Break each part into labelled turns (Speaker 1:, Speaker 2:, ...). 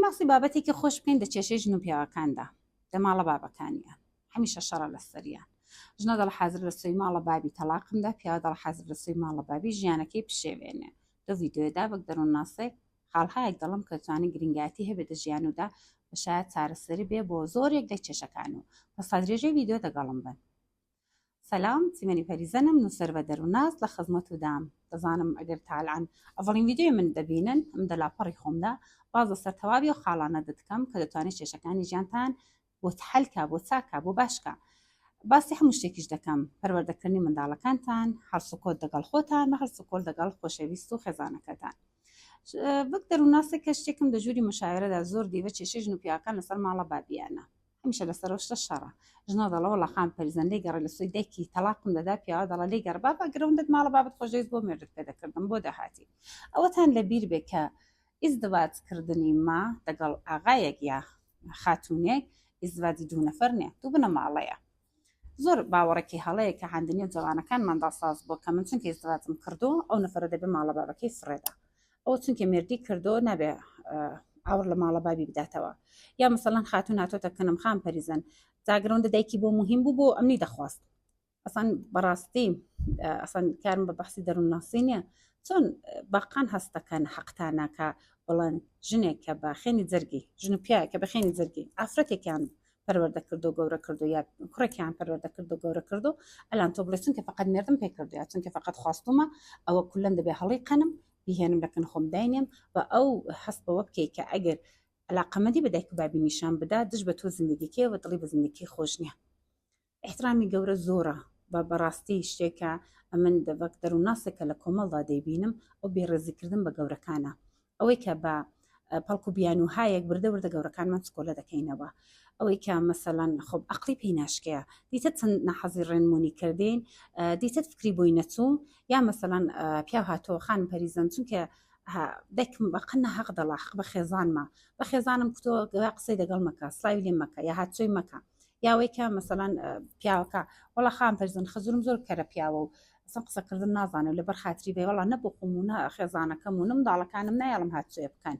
Speaker 1: باسی بابەتێکی خۆش بکەین دە کێشەی ژن و پیاوەکاندا دە ماڵە بابەکانیان هەمیشە شەڕە لە سەریان ژنە دەڵ حەزر لە سوی ماڵە بابی تەلاقمدا پیاوە دەڵ حەزر لە سوی ماڵە بابی ژیانەکەی پشێوێنێ دو ڤیدیۆدا بەک دەڕۆن ناسێک خاڵهایەک دەڵم کە توانین گرنگاتی هەبێت ژیانودا بەشایەت چارەسەری بێ بۆ زۆرێک لە کێشەکان و پەسا درێژەی ڤیدیۆ دەگەڵم بن. سەلام چیمەنی پەریزەنم نووسەر بە دەرووناس لە خزمەتودام دەزانم ئەگەر تاالان ئەڤڵین ڤیدیۆی من دەبینن ئەم دەلاپەڕی خۆمدا باز لەسەر تەواوی و خاڵانە دەتکەم کە دەتوانێت کێشەکانی ژیانتان بۆ حەلکە بۆ چاکە بۆ باشکە باسی هەموو شتێکیش دەکەم پەروەردەکردنی منداڵەکانتان هەڵسوکۆت دەگەڵ خۆتان بە هەڵسوکۆل دەگەڵ خۆشەویست و خێزانەکەتان وەک دەرووناسێک کە شتێکم دەژووری مشاورەدا زۆر دیوە کێشەی ژن و پیاوەکان لەسەر ماڵە بابیانە هەمیشە لەسەر شتە شەڕە ژنە دەڵەوە لە خان پەریزەن لێ گەڕێ لە سوی دایکی تەلاقم دەدا پیاوە دەڵە لێ گەڕ بابا گرەوندت ماڵە بابەت خۆشەویست بۆ مێردت پێدەکردم بۆ داهاتی ئەوەتان لەبیر بێ کە ئیزدواجکردنی ما لەگەڵ ئاغایەک یا خاتونێک ئیزدواجی دوو نەفەر نیە دوو بنە ماڵەیە زۆر باوەڕێکی هەڵەیە کە هەندنیە جوانەکانماندا ساز بۆ کە من چونکە ئیزدواجم کردو ئەو نەفەرە دەبێ ماڵە بابەکەی فڕێدا ئەو چونکە مێردی کردو نابێ ئاور لە ماڵە بابی بداتەوە یا مەسەڵەن خاتون هاتۆتە کەنم خان پەریزەن جاگرەوەندە دایکی بۆ مهم بوو بۆ ئەمنی دەخواست ئەسان بەڕاستی ئەسان کارم بە بەحسی دەروونناسی نییە چۆن باقان هەستەکەن حەقتانە کە بڵێن ژنێک کە بە خێنی جەرگی ژن و پیاوە کە بە خێنی جەرگی ئافرەتێکیان پەروەردە کردو گەورە کردو یا کوڕێکیان پەروەردە کردو گەورە کردو ئەلان تۆ بڵێ چونکە فقط مێردم پێ کردو یا چونکە فقط خواستومە ئەوە کولەن دەبێ هەڵی قەنم بیهێنم لەکن خۆم داینێم و ئەو هەست بەوە بکەی کە ئەگەر علاقەمەندی بە دایک و بابی نیشان بدا دش بە تۆ زندگیکەوە دڵی بە زندگی خۆش نییە احترامی گەورە زۆرە بە بەڕاستی شتێکە ئەمن دەبک دەروونناسێکە لە کۆمەڵدا دەیبینم ئەو بێڕێزیکردن بە گەورەکانە ئەوەی کە بە پەڵکو بیان و هایەک بردە وردە گەورەکانمان چکۆلە دەکەینەوە ئەوەی کە مەسەلەن خۆب عقلی پێی ناشکەیە دیتە چەند نەحەزی ڕێنمونی کردین دیتە فکری بۆی نەچوو یا مەسەلەن پیاو هاتۆ خان پەریزەن چونکە دایکم بە قەنە حەق دەڵا حەق بە خێزانمە بە خێزانم کتۆ قسەی دەگەڵ مەکە سلاوی لێ مەکە یا هاتچۆی مەکە یاوەی کە مەسەلەن پیاوەکە وەڵا خان پەریزەن خەزورم زۆر کەرە پیاوە و ئەسم قسەکردن نازانێت لەبەر خاتری بێ وەڵا نەبوو قومونە خێزانەکەم و منداڵەکانم نایڵم هاتچۆیە بکەن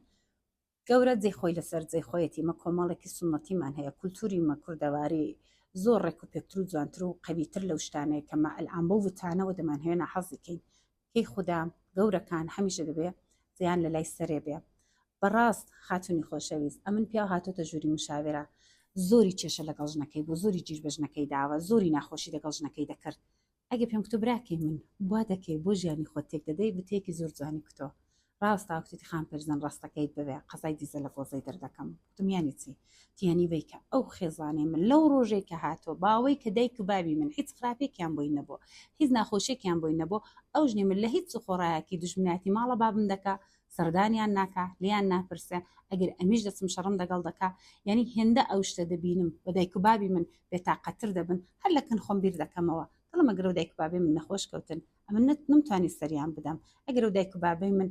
Speaker 1: گەورە جێخۆی لەسەر جێخۆیەتی مە کۆمەڵێکی سنەتیمان هەیە کولتوری مە کوردەواری زۆر ڕێک و پێکتر و جوانتر و قەویتر لەو شتانەیە کە مە ئەلعام بۆ وتانەوە دەمانهێنا حەزیکەین کەی خوددا گەورەکان هەمیشە دەبێ زیان لە لای سەرێ بێ بەڕاست خاتونی خۆشەویست ئەمن پیا هاتۆتە ژووری مشاورە زۆری کێشە لەگەڵ ژنەکەی بۆ زۆری جیژ بە ژنەکەی داوە زۆری ناخۆشی لەگەڵ ژنەکەی دەکرد ئەگە پێم کتۆ براکەی من وا دەکەی بۆ ژیانی خۆت تێک دەدەی بتێکی زۆر جوانی کتۆ ڕاست تاکتتی خان پەرزەن ڕاستەکەیت ببێ قەزای دیزە لە گۆزەی دەردەکەم دمیانی چی تیانی ویکە ئەو خێزانێ من لەو ڕۆژێک کە هاتۆ باوەی کە دایک و بابی من هیچ خراپێکیان بۆی نەبوو هیچ ناخۆشیێکیان بۆی نەبوو ئەو ژنێ من لە هیچ خۆڕایەکی دوژمناتی ماڵە بابم دەکا سەردانیان ناکە لیان ناپرسێ ئەگەر ئەمیش دەچم شەڕم دەگەڵ دەکا یعنی هێندە ئەو شتە دەبینم بە دایک و بابی من بێتاقەتر دەبن هەر لەکن خۆم بیر دەکەمەوە دڵم ئەگەر و دایک و بابی من نەخۆش کەوتن ئەمە نمتوانی سەریان بدەم ئەگەر و دایک و بابی من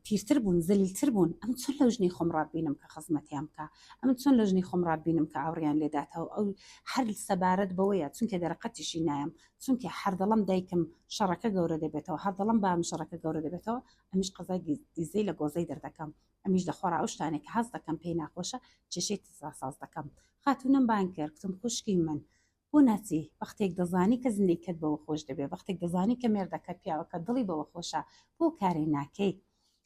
Speaker 1: پیرتر بوون زەلیلتر بوون ئەم چۆن لە ژنی خۆم ڕابینم کە خزمەتیان بکە ئەم چۆن لە ژنی خۆم ڕابینم کە ئاوڕیان لێداتەوە ئەو هەر سەبارەت بەوەیە چونکە دەرەقەتیشی نایم چونکە هەردەڵم دایکم شەڕەکە گەورە دەبێتەوە هەردەڵم بام شەڕەکە گەورە دەبێتەوە ئەمیش قەزای دیزەی لە گۆزەی دەردەکەم ئەمیش دەخۆڕا ئەو شتانێک کە هەست دەکەم پێی ناخۆشە کێشەی ساز دەکەم خاتونم بان کرد کتم خوشکی من بۆ ناچی وەختێک دەزانی کە زندگیکەت بەوە خۆش دەبێت وەختێک دەزانی کە مێردەکە پیاوەکە دڵی بەوە خۆشە بۆ کارێ ناکەی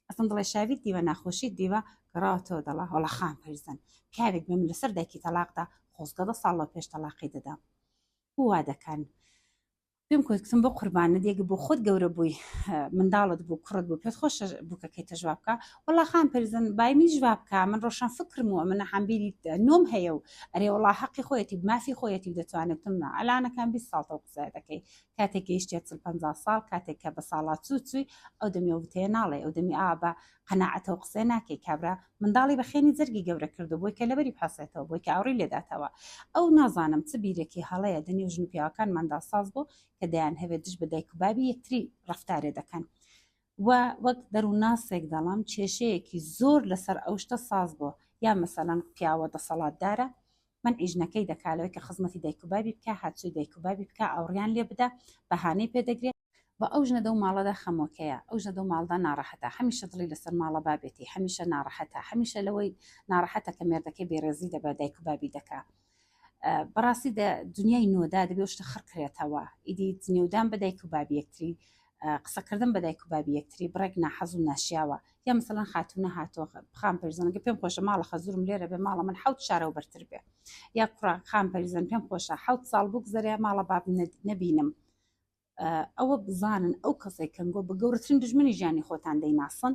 Speaker 1: ئەسم دڵێ شاوید دیوە ناخۆشی دیوە گەڕاوەتەوە دەڵا هەڵە خان پەریزەن پیاوێک بێ من لەسەر دایکی تەلاقدا خۆزگە 10 ساڵ پێش تەلاقی دەدام وا دەکەن پێم کۆتکتم بۆ قوربانە دێگە بۆ خۆت گەورە بووی منداڵت بوو کوڕت بوو پێت خۆش بووکەکەیتە ژواب بکە وەڵا خان پەریزەن بایمی ژواب بکە من ڕۆشن فکرم و منە حەمبیری نۆم هەیە و ئەرێ وەڵا حەقی خۆیەتی مافی خۆیەتی دەتوانێتم نا ئەلانەکان 20 ساڵەوە قسە دەکەی کاتێک گەیشتێت 50 ساڵ کاتێک کە بە ساڵات چووی ئەو دەمی وتەیە ناڵێ ئەو دەمی ئابە قەناعەتەوە قسە ناکەی کابرا منداڵی بە خێنی جەرگی گەورە کردو بۆی کە لەبەری پاسێتەوە بۆی کە ئاوڕی لێداتەوە ئەو نازانم چ بیرێکی هەڵەیە دنیا ژن و پیاوەکانماندا ساز بوو کە دەیان هەوێت دش بە دایک و بابی یەکتری ڕەفتارێ دەکەن و وەک دەروونناسێک دەڵام کێشەیەکی زۆر لەسەر ئەو شتە ساز بوو یا مەسەلەن پیاوە دەسەڵاتدارە من ئیژنەکەی دەکالەوەی کە خزمەتی دایک و بابی بکە هاتچوی دایک و بابی بکە ئاوڕیان لێ بدە بەهانەی پێدەگرێت بە ئەو ژنە دەو ماڵەدا خەمۆکەیە، ئەو ژە دەو ماڵدا ناڕەحەتە، هەمیشە دڵی لەسەر ماڵە بابێتی، هەمیشە ناڕەحەتە، هەمیشە لەوەی ناڕەحەتە کە مێردەکەی بێڕێزی دەبە دایک و بابی دەکا. بەڕاستی دنیای نۆدا دەبێ شتە خڕکرێتەوە، ئیدی نێودان بە دایک و بابی یەکتری، قسەکردن بە دایک و بابی یەکتری بڕێک ناحەز و ناشیاوە، یا مثلەن خاتونە هاتۆ بخام پەرزەنگە پێم خۆشە ماڵە خەزورم لێرە بێ ماڵە من حەوت شارە و بەرتر بێ، یا کوڕا خام پەرزەن پێم خۆشە حەوت ساڵ بگذەرێ ماڵە باب نەبینم. ئەوە بزانن ئەو کەسێک کەنگۆ بە گەورەترین دژمنی ژیانی خۆتان دەیناسن،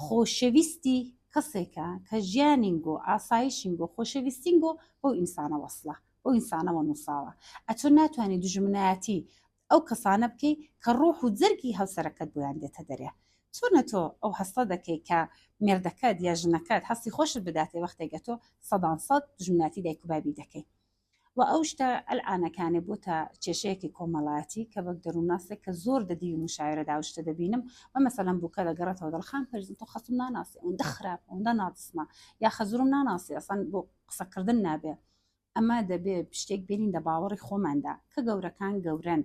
Speaker 1: خۆشەویستی کەسێکە کە ژیانینگۆ ئاسایشینگۆ خۆشەویستینگۆ بۆ ئینسانە وەسڵە، بۆ ئینسانەوە نووساوە. ئەتۆ ناتوانانی دژمنایەتی ئەو کەسانە بکەی کە ڕۆح و جەرگی هەوسەرەکەت بۆیان دێتە دەرێ. چۆنە تۆ ئەو هەستە دەکەی کە مێردەکەت یا ژنەکەت هەستی خۆشت بداتێ وەختێکە تۆ سەدان سەد دژمناتی دایک و بابی دەکەی. و ئەو شتە ئەلعانەکانێ بۆتە کێشەیەکی کۆمەڵایەتی کە بەک دەرووناسێک کە زۆر دەدی و مشاعرەدا شتە دەبینم و مەسەلەن بووکە دەگەڕێتەوە دڵخان پەرزن تۆ خەسم ناناسی ئەوەندە خراپ ئەوەندە نادسمە یا خەزورم ناناسی ئەسەن بۆ قسەکردن نابێ. ئەمە دەبێ شتێک بێنین دە باوەڕی خۆماندا کە گەورەکان گەورن،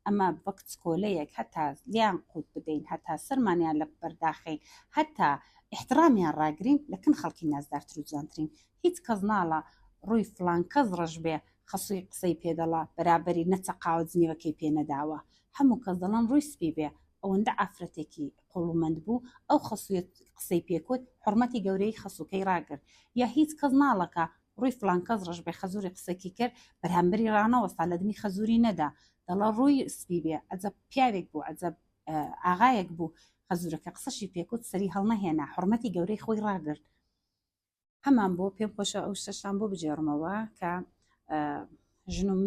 Speaker 1: ئەمە وەکت کۆلەیەک هەتا لیان قوت بدەین، هەتا سەرمانیان لە بەرداخین، هەتا احترامیان ڕاگرین لەکن خەڵکی نازدارتر و جوانترین. هیچ کەس ناڵە ڕووی فلان کەس ڕەش بێ خەسووی قسەی پێدەڵا بەرابەری نەچەقاوت زنیوەکەی پێ نەداوە، هەموو کەس دەڵان ڕووی سپی بێ ئەوەندە ئافرەتێکی قوڵومەند بوو ئەو خەسوویت قسەی پێکوت حرمەتی گەورەی خەسووکەی ڕاگرت. یا هیچ کەس ناڵەکە ڕووی فلان کەس ڕەش بێ خەزوری قسەکی کرد بەرهەمبەری ڕانەوەستا لە دمی خەزوری نەدا، دەڵا ڕووی سپی بێ ئەجە پیاوێک بوو ئەجە ئاغایەک بوو خەزورەکە قسەشی پێکوت سەری هەڵنەهێنا حرمەتی گەورەی خۆی ڕاگرت. هەمان بۆ پێم خۆشە ئەو شتەشان بۆ بجێڕمەوە کە ژن و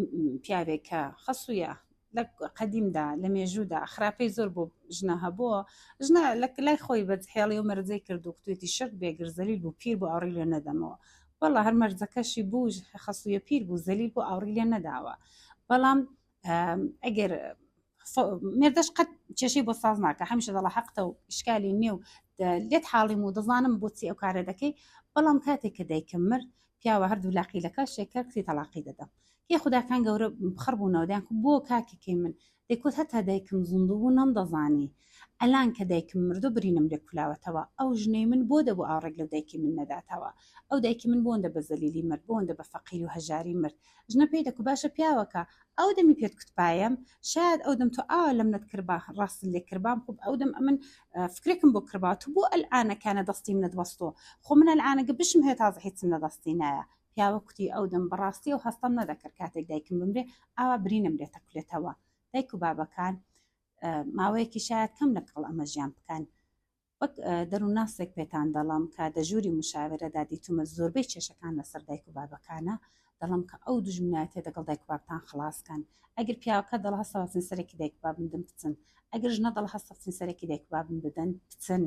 Speaker 1: پیاوێکە خەسوویە لە قەدیمدا لە مێژوودا خراپەی زۆر بۆ ژنە هەبووە، ژنە لە لای خۆی بەجهێڵی و مەرجەی کرد و توێتی شرت بێگر زەلیل بوو پیر بۆ ئاوڕی لێ نەدەمەوە، بەڵا هەر مەرجەکەشی بوو خەسوویە پیر بوو زەلیل بۆ ئاوڕی لێ نەداوە. بەڵام ئەگەر مێردەش قەت کێشەی بۆ ساز ناکە هەمیشە دەڵا حەقتە و ئیشکالی نییە و لێت حاڵیم و دەزانم بۆچی ئەو کارە دەکەی. بەڵام کاتێک کە دایکم مرد پیاوە هەردوو لاقی لە کاشێکە کتی تەلاقی دەدەم. کێ خوداکان گەورە بخڕ بوونەوەدایان بۆ کاکێکی من دەیکوت هەتا دایکم زوندوو بوو نەمدەزانی ئەلان کە دایکم مردو برینم لێ کولاوەتەوە ئەو ژنەی من بۆ دەبوو ئاڕێک لە دایکی من نەداتەوە، ئەو دایکی من بۆندە بە زەلیلی مرد بۆندە بە فەقیر و هەژاری مرد. ژنە پێی دەکو باشە پیاوەکە ئەو دەمی پێت کوتپایم شاید ئەو دەم تۆ ئاوا لەم نەت کردبا ڕاست لێ کردبام خوب ئەو دەم ئەمن فکرێکم بۆ کردبا تو بۆ ئەلعانەکانە دەستی منت بەستۆ خۆ من ئەلعانەگە بشم هەیە تازە هیچم لە دەستی نایە. پیاوە کوتی ئەو دەم بەڕاستی و هەستم نەدەکرد کاتێک دایکم بمرێ ئاوا برینم لێ تەکولێتەوە. دایک و بابەکان ماوەیەکی شاید کەم لەگەڵ ئەمە ژیان بکەن. وەک دەرووناسێک پێتان دەڵام کە دەژووری مشاورەدا دیتومە زۆربەی کێشەکان لەسەر دایک و بابەکانە دەڵم کە ئەو دژمنایەتێ دەگەڵ دایک و بابتان خلاصکەن. ئەگەر پیاوەکە دڵ هەستە سەرێکی دایک و بابم بدەن بچن، ئەگەر ژنە دڵ هەستە سەرێکی دایک و بابم بدەن بچن.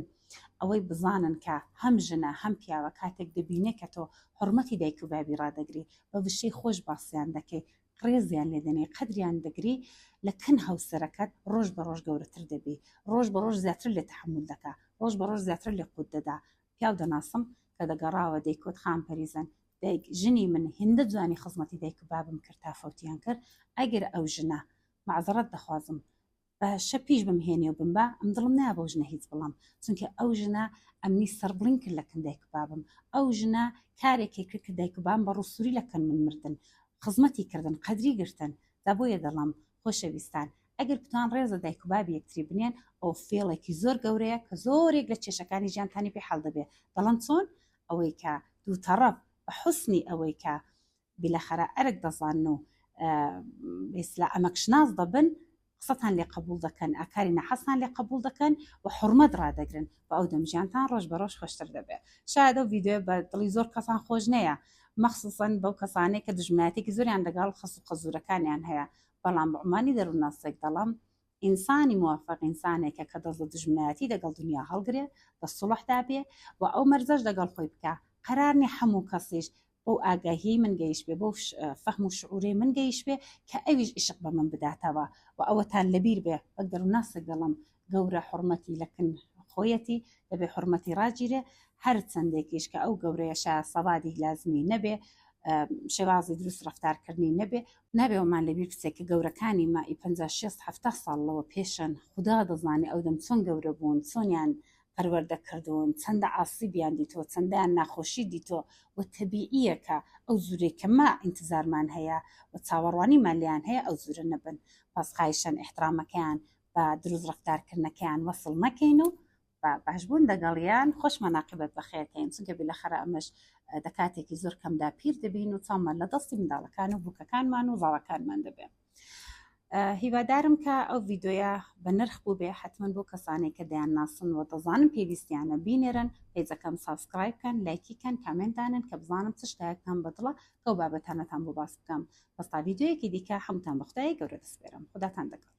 Speaker 1: ئەوەی بزانن کە هەم ژنە هەم پیاوە کاتێک دەبینێ کە تۆ حرمەتی دایک و بابی ڕادەگری بە وشەی خۆش باسییان دەکەی ڕێزیان لێدەنێ قەدریان دەگری لە کن هەوسەرەکەت ڕۆژ بە ڕۆژ گەورەتر دەبی، ڕۆژ بە ڕۆژ زیاتر لێ تەحمل دەکا، ڕۆژ بە ڕۆژ زیاتر لێ قوت دەدا. پیاو دەناسم کە دەگەڕاوە دەیکوت خام پەریزەن ژنی من هێندە جوانی خزمەتی دایک و بابم کرد تا فەوتیان کرد، ئەگەر ئەو ژنە معزەرەت دەخوازم بەشە پیش بمهێنێ و بمبا ئەم دڵم نایە بەو ژنە هیچ بڵام، چونکە ئەو ژنە ئەمنی سەربڵین کرد لەکن دایک و بابم، ئەو ژنە کارێکی کرد کە دایک و بابم بە ڕووسوری لەکەن من مردن خزمەتی کردن قەدری گرتن. دا بۆیە دەڵام خۆشەویستان ئەگەر بتوان ڕێزە دایک و بابی یەکتری بنێن ئەو فێڵێکی زۆر گەورەیە کە زۆرێک لە کێشەکانی ژیانتانی پێ حەڵ دەبێ. دەڵم چۆن ئەوەی کە دوو تەڕەف بە حوسنی ئەوەی کە بلەخەرە ئەرک دەزانن و ئیسلا ئەمەکشناز دەبن قسەتان لێ قبول دەکەن ئاکاری نەحەسان لێ قبول دەکەن و حرمەت ڕادەگرن بە ئەو دەمژیانتان ڕۆژ بە ڕۆژ خۆشتر دەبێت. شاید ئەو ڤیددیۆ بە دڵی زۆر کەسان خۆش نەیە مەخصوصەن بەو کەسانەی کە دژمنایەتێکی زۆریان لەگەڵ خەس و قەزورەکانیان هەیە. بەڵام بە عمانی دەرووناسێک دەڵام ئینسانی موافق ئینسانێکە کە دەست دژمنایەتی لەگەڵ دنیا هەڵگرێ بە سوڵحدا بێ و ئەو مەرجەش لەگەڵ خۆی بکە. قەرار نییە هەموو کەسیش بۆ ئاگاهی من گەیشت بێ بۆ فەهم و شعوری من گەیشت بێ کە ئەویش عشق بە من بداتەوە و ئەوەتان لەبیر بێ. وەک دەرووناسێک دەڵم گەورە حرمەتی لەکن خۆیەتی دەبێ حرمەتی ڕاگیرێ هەر چەندێکیش کە ئەو گەورەیە شا سەوادی لازمی نەبێ شێوازی دروست ڕفتارکردنی نەبێەوەمان لەبیر بچێت کە گەورەکانی ما 56 ساڵەوە پێشن خوددا دەزانێ ئەو دەم چۆن گەورە بوون چۆنیان پەروەردە کردوون چەندە ئاسیبیان دیتۆ چەندیان ناخۆشی دیتۆ و تەبیعیەکە ئەو زورێکەمە ئینتزارمان هەیە و چاوەڕوانیمان لیان هەیە ئەو زورە نەبن پاسخایشان احترامەکەیان بە دروست ڕفتارکردنەکەیان وەسڵ نەکەین و باشبوون دەگەڵیان خۆش مەناقبت بەخێرکەین چونکە بلەخەرە ئەمەش دەکاتێکی زۆر کەمدا پیر دەبین و چامان لە دەستی منداڵەکان و بووکەکانمان و زاڵەکانمان دەبێن. هیوادارم کە ئەو ڤیددیۆیە بە نرخ بوو بێ حتمما بۆ کەسانێک کە دەیان ناسن و دەزانم پێویستیانە بینێرن پێیجەکەم سابسکرایبکەن لایکیکەن کامنتدانن کە بزانم چ شتایەکتان بەدڵە کە ئەو بابەتانەتان بۆ باس بکەم بەستا ڤیددیۆیەکی دیکە هەمووتان بەخدای گەورە دەسپێرم خوداتان دەگەڵ.